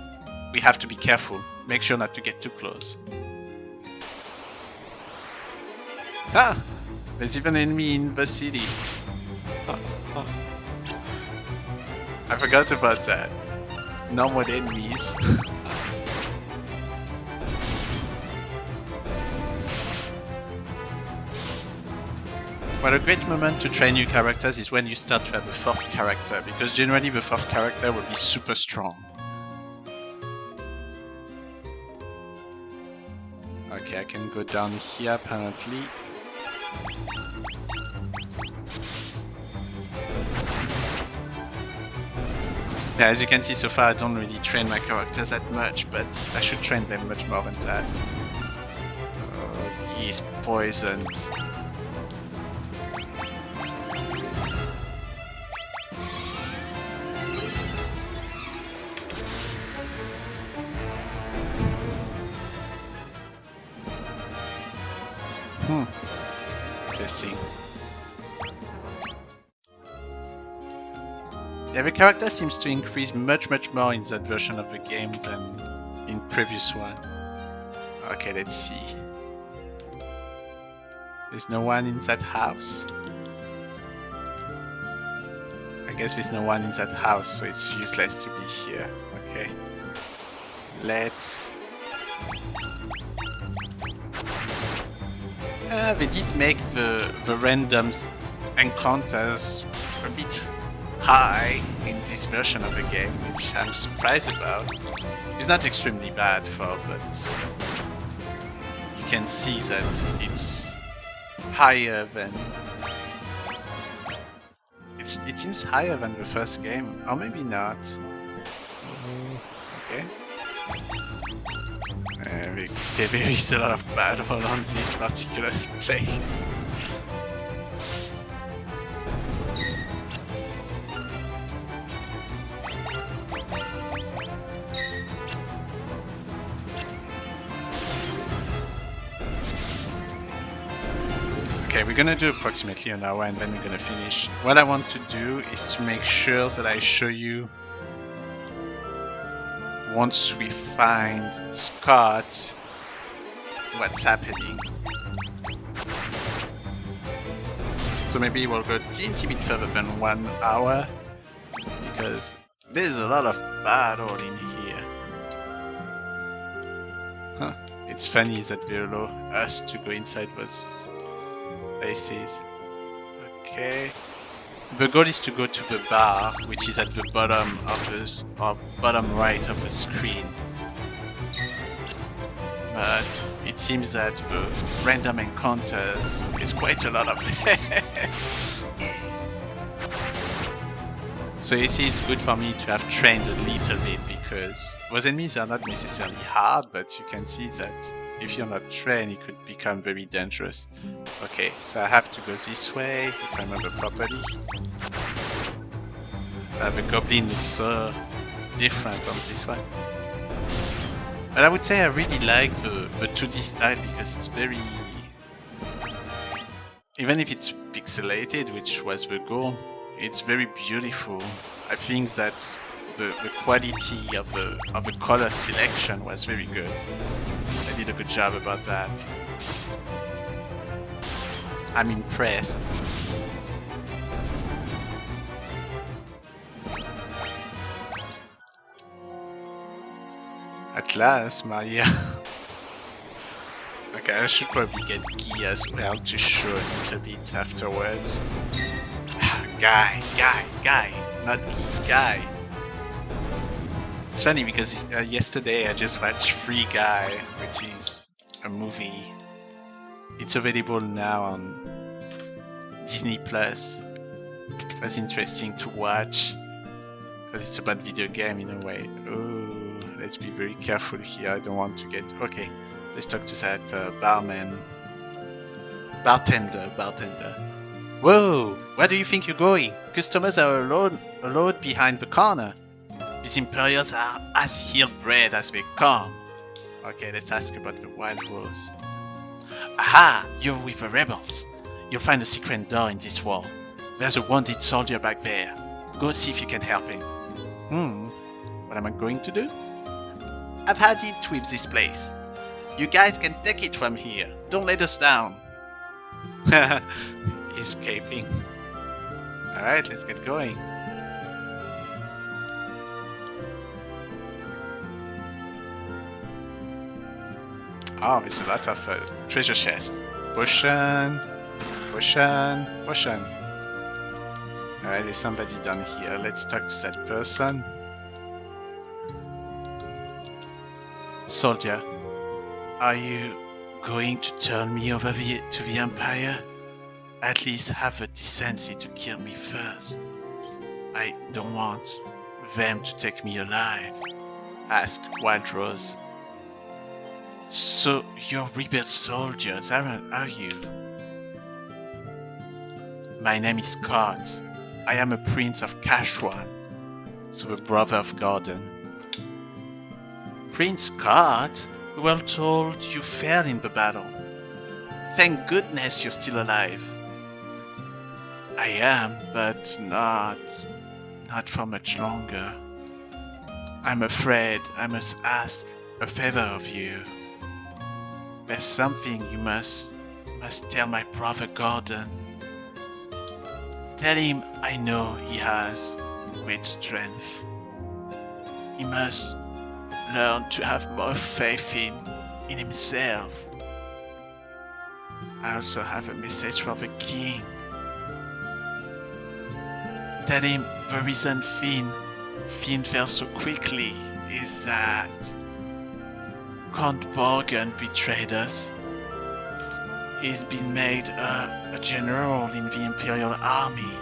Speaker 1: We have to be careful. Make sure not to get too close. Ah! There's even an enemy in the city. I forgot about that. No more enemies. Well, a great moment to train new characters is when you start to have a 4th character, because generally the 4th character will be super strong. Okay, I can go down here apparently. Yeah, as you can see so far I don't really train my characters that much, but I should train them much more than that. Oh, he's poisoned. Interesting. Yeah, the character seems to increase much more in that version of the game than previous one. Okay, let's see. There's no one in that house. I guess there's no one in that house, so it's useless to be here. Okay. Let's... they did make the random encounters a bit high in this version of the game, which I'm surprised about. It's not extremely bad for, but you can see that it's higher than... It seems higher than the first game, or maybe not. Okay. There is a lot of battle on this particular place. Okay, we're gonna do approximately an hour and then we're gonna finish. What I want to do is to make sure that I show you once we find Scott what's happening. So maybe we'll go a teensy bit further than 1 hour because there's a lot of battle in here. Huh. It's funny that they allow us to go inside those places. Okay. The goal is to go to the bar, which is at the bottom of the bottom right of the screen. But it seems that the random encounters is quite a lot of them. So you see, it's good for me to have trained a little bit because those enemies are not necessarily hard, but you can see that if you're not trained, it could become very dangerous. Okay, so I have to go this way, if I remember properly. The goblin looks so different on this one. But I would say I really like the 2D style because it's very... Even if it's pixelated, which was the goal, it's very beautiful. I think that the quality of the color selection was very good. I did a good job about that. I'm impressed. At last, Maria. Okay, I should probably get Guy as well to show a little bit afterwards. Guy, not Guy. It's funny because yesterday I just watched Free Guy, which is a movie. It's available now on Disney Plus. It was interesting to watch because it's about video game in a way. Oh, let's be very careful here. I don't want to get... Okay, let's talk to that bartender. Whoa! Where do you think you're going? Customers are alone behind the corner. These Imperials are as ill-bred as they come. Okay, let's ask about the Wild Rose. Aha! You're with the rebels. You'll find a secret door in this wall. There's a wounded soldier back there. Go see if you can help him. What am I going to do? I've had it with this place. You guys can take it from here. Don't let us down. Escaping. Alright, let's get going. Oh, there's a lot of treasure chest. Potion. Alright, there's somebody down here. Let's talk to that person. Soldier, are you going to turn me over to the Empire? At least have the decency to kill me first. I don't want them to take me alive. Ask Wild Rose. So you're rebel soldiers, are you? My name is Scott. I am a prince of Kashwan, so the brother of Gordon. Prince Scott? We were told you fell in the battle. Thank goodness you're still alive. I am, but not for much longer. I'm afraid I must ask, a favor of you. There's something you must tell my brother Gordon. Tell him I know he has great strength. He must learn to have more faith in himself. I also have a message for the king. Tell him the reason Finn fell so quickly is that Count Borgen betrayed us. He's been made a general in the Imperial Army.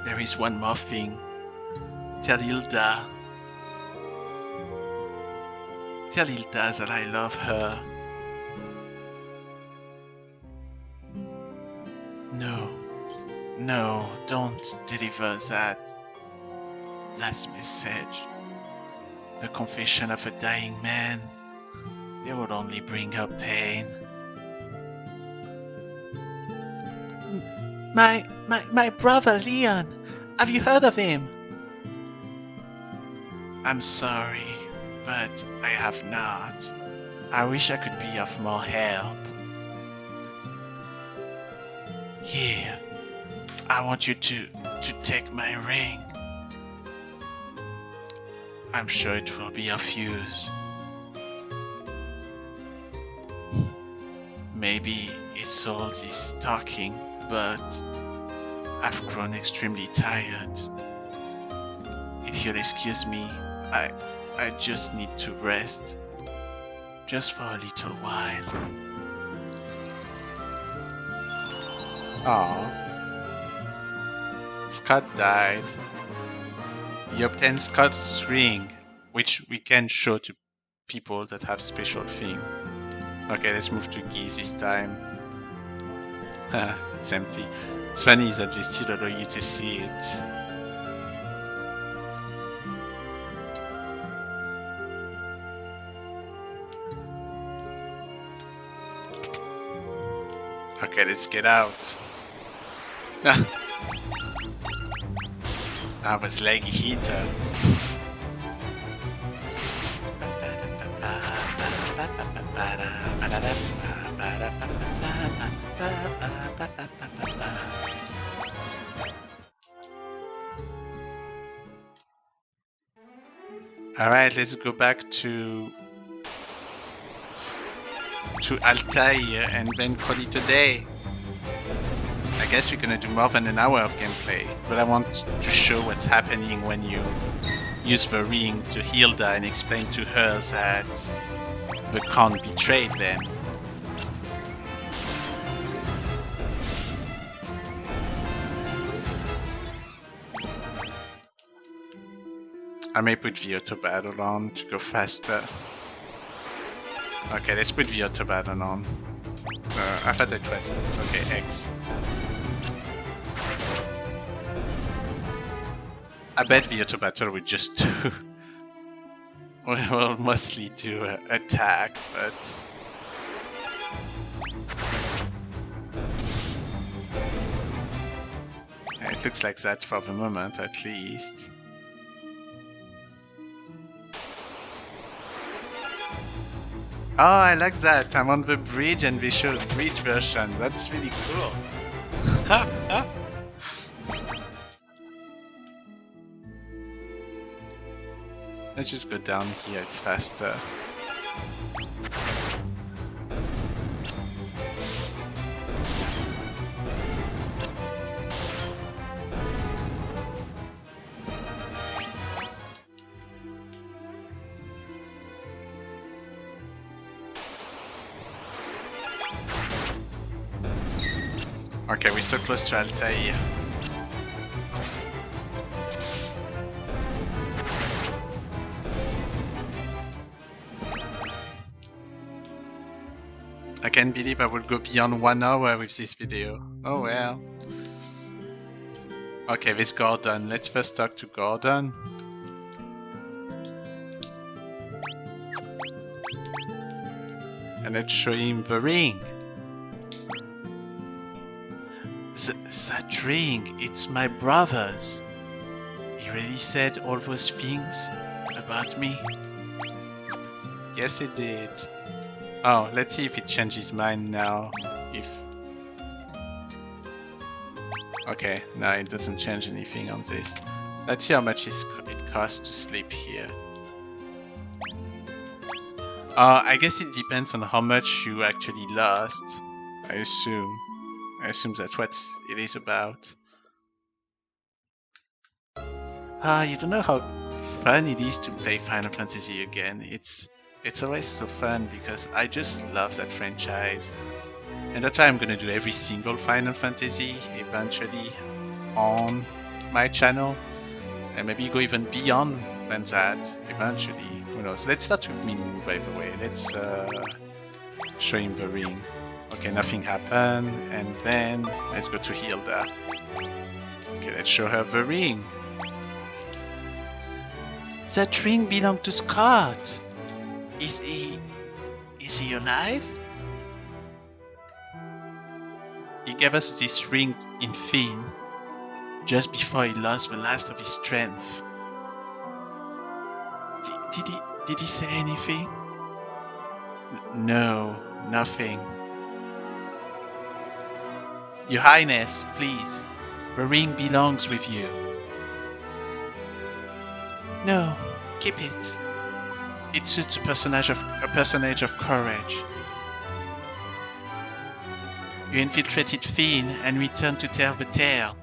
Speaker 1: There is one more thing. Tell Hilda that I love her. No, don't deliver that last message. The confession of a dying man. They will only bring her pain. My brother Leon. Have you heard of him? I'm sorry, but I have not. I wish I could be of more help. Here, I want you to take my ring. I'm sure it will be of use. Maybe it's all this talking, but I've grown extremely tired. If you'll excuse me, I just need to rest. Just for a little while. Aww. Scott died. You obtain Scott's ring, which we can show to people that have special thing. Okay, let's move to Geese this time. It's empty. It's funny that they still allow you to see it. Okay, let's get out. I was leggy heater. Alright, let's go back to Altair and then call it a day. I guess we're gonna do more than an hour of gameplay, but I want to show what's happening when you use the ring to Hilda and explain to her that the Count betrayed them. I may put the auto battle on to go faster. Okay, let's put the auto battle on. I thought it was okay, X. I bet the auto battle would just do well, mostly to attack, but it looks like that for the moment, at least. Oh, I like that. I'm on the bridge and they show the bridge version. That's really cool. Let's just go down here, it's faster. Okay, we're so close to Altair. I can't believe I will go beyond 1 hour with this video. Oh well. Okay, this Gordon. Let's first talk to Gordon. And let's show him the ring. That ring, it's my brother's. He really said all those things about me. Yes, it did. Oh, let's see if it changes mind now. Okay, no, it doesn't change anything on this. Let's see how much it costs to sleep here. I guess it depends on how much you actually lost. I assume that's what it is about. You don't know how fun it is to play Final Fantasy again. It's always so fun because I just love that franchise. And that's why I'm gonna do every single Final Fantasy eventually on my channel. And maybe go even beyond than that eventually. Who knows? Let's start with Minwu, by the way. Let's show him the ring. Okay, nothing happened. And then let's go to Hilda. Okay, let's show her the ring. That ring belonged to Scott. Is he alive? He gave us this ring in Finn just before he lost the last of his strength. Did he say anything? No, nothing. Your Highness, please. The ring belongs with you. No, keep it. It suits a personage of courage. You infiltrated Finn and returned to tell the tale.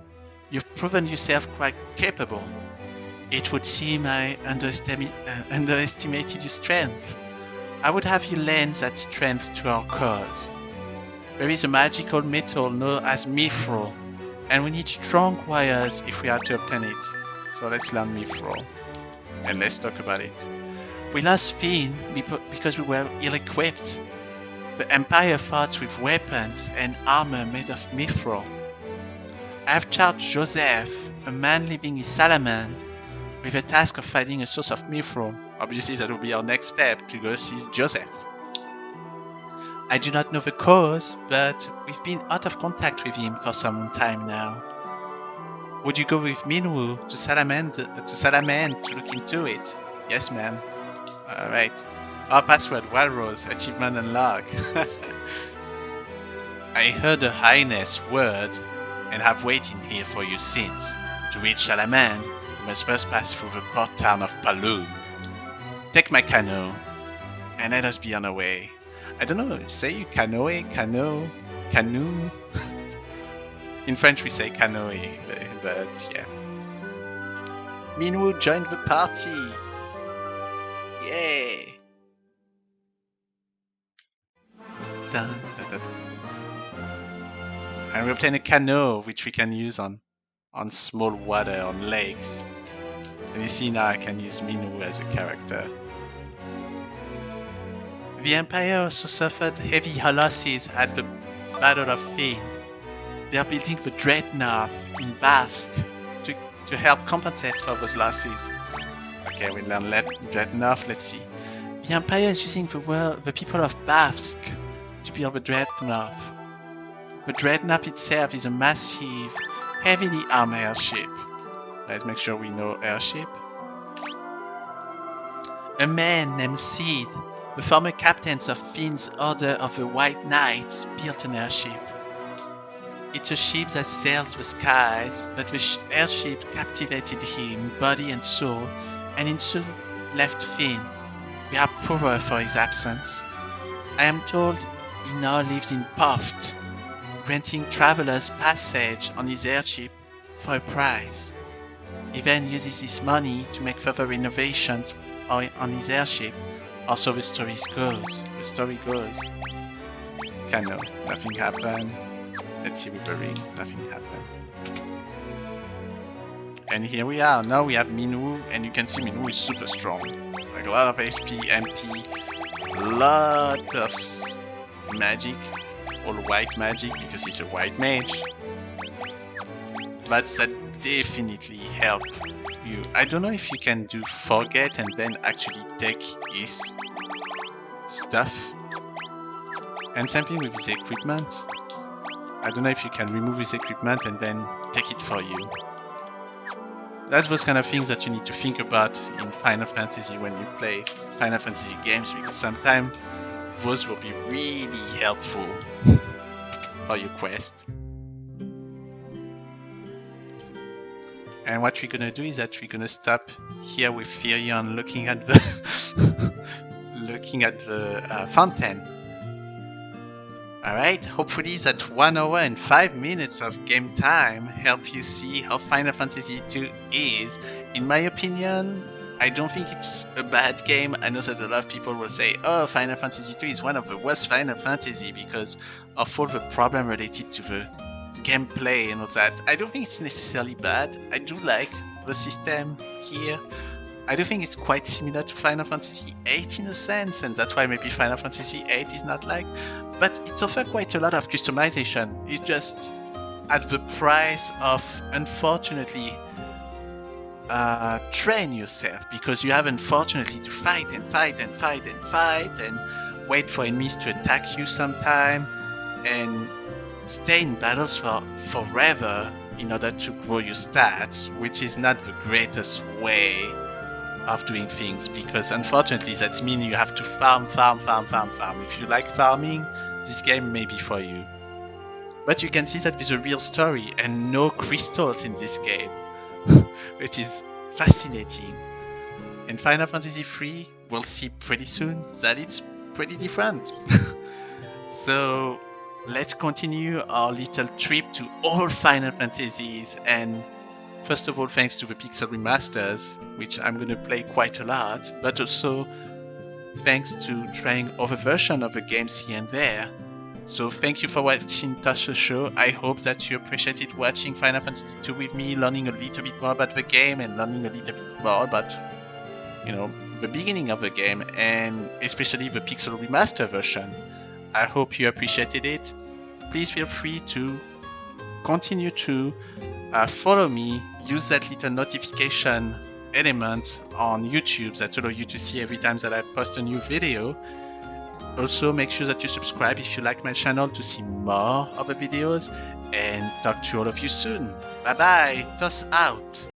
Speaker 1: You've proven yourself quite capable. It would seem I underestimated your strength. I would have you lend that strength to our cause. There is a magical metal known as mithril, and we need strong warriors if we are to obtain it. So let's learn mithril, and let's talk about it. We lost Finn because we were ill-equipped. The Empire fought with weapons and armor made of mithril. I have charged Joseph, a man living in Salamand, with the task of finding a source of mithril. Obviously that will be our next step, to go see Joseph. I do not know the cause, but we've been out of contact with him for some time now. Would you go with Minwu to Salamand to look into it? Yes, ma'am. Alright. Our password, Walrose, achievement unlocked. I heard Her Highness' words and have waited here for you since. To reach Salamand, you must first pass through the port town of Paloon. Take my canoe, and let us be on our way. I don't know, say you canoe? Canoe? In French we say canoe, but yeah. Minwu joined the party! Yay! Dun, dun, dun. And we obtain a canoe which we can use on small water, on lakes. And you see now I can use Minwu as a character. The Empire also suffered heavy losses at the Battle of Finn. They are building the Dreadnought in Bavsk to help compensate for those losses. Okay, we learn Dreadnought, let's see. The Empire is using the people of Bavsk to build the Dreadnought. The Dreadnought itself is a massive, heavily armed airship. Let's make sure we know airship. A man named Sid, the former captains of Finn's Order of the White Knights, built an airship. It's a ship that sails the skies, but the airship captivated him, body and soul, and instead left Finn. We are poorer for his absence. I am told he now lives in Poft, granting travelers passage on his airship for a price. He then uses this money to make further renovations on his airship, or so the story goes. Canoe, nothing happened. Let's see with the ring, nothing happened. And here we are, now we have Minwu, and you can see Minwu is super strong. Like a lot of HP, MP, lot of magic, all white magic because he's a white mage. But that definitely help you. I don't know if you can do forget and then actually take his stuff. And same thing with his equipment. I don't know if you can remove his equipment and then take it for you. That's those kind of things that you need to think about in Final Fantasy when you play Final Fantasy games, because sometimes those will be really helpful for your quest. And what we're gonna do is that we're gonna stop here with Firion looking at the fountain. Alright, hopefully that 1 hour and 5 minutes of game time help you see how Final Fantasy II is. In my opinion, I don't think it's a bad game. I know that a lot of people will say, oh, Final Fantasy II is one of the worst Final Fantasy because of all the problem related to the gameplay and all that. I don't think it's necessarily bad. I do like the system here. I do think it's quite similar to Final Fantasy VIII in a sense, and that's why maybe Final Fantasy VIII is not like. But it offers quite a lot of customization. It's just at the price of, unfortunately, train yourself, because you have unfortunately to fight and wait for enemies to attack you sometime and stay in battles for forever in order to grow your stats, which is not the greatest way of doing things, because unfortunately that means you have to farm. If you like farming, this game may be for you. But you can see that there's a real story and no crystals in this game, which is fascinating. In Final Fantasy III, we'll see pretty soon that it's pretty different. So let's continue our little trip to all Final Fantasies, and first of all, thanks to the Pixel Remasters, which I'm gonna play quite a lot, but also thanks to trying other versions of the games here and there. So thank you for watching Tasha Show. I hope that you appreciated watching Final Fantasy II with me, learning a little bit more about the game and learning a little bit more about, the beginning of the game, and especially the Pixel Remaster version. I hope you appreciated it. Please feel free to continue to follow me, use that little notification element on YouTube that allows you to see every time that I post a new video. Also, make sure that you subscribe if you like my channel to see more of the videos, and talk to all of you soon. Bye bye, toss out!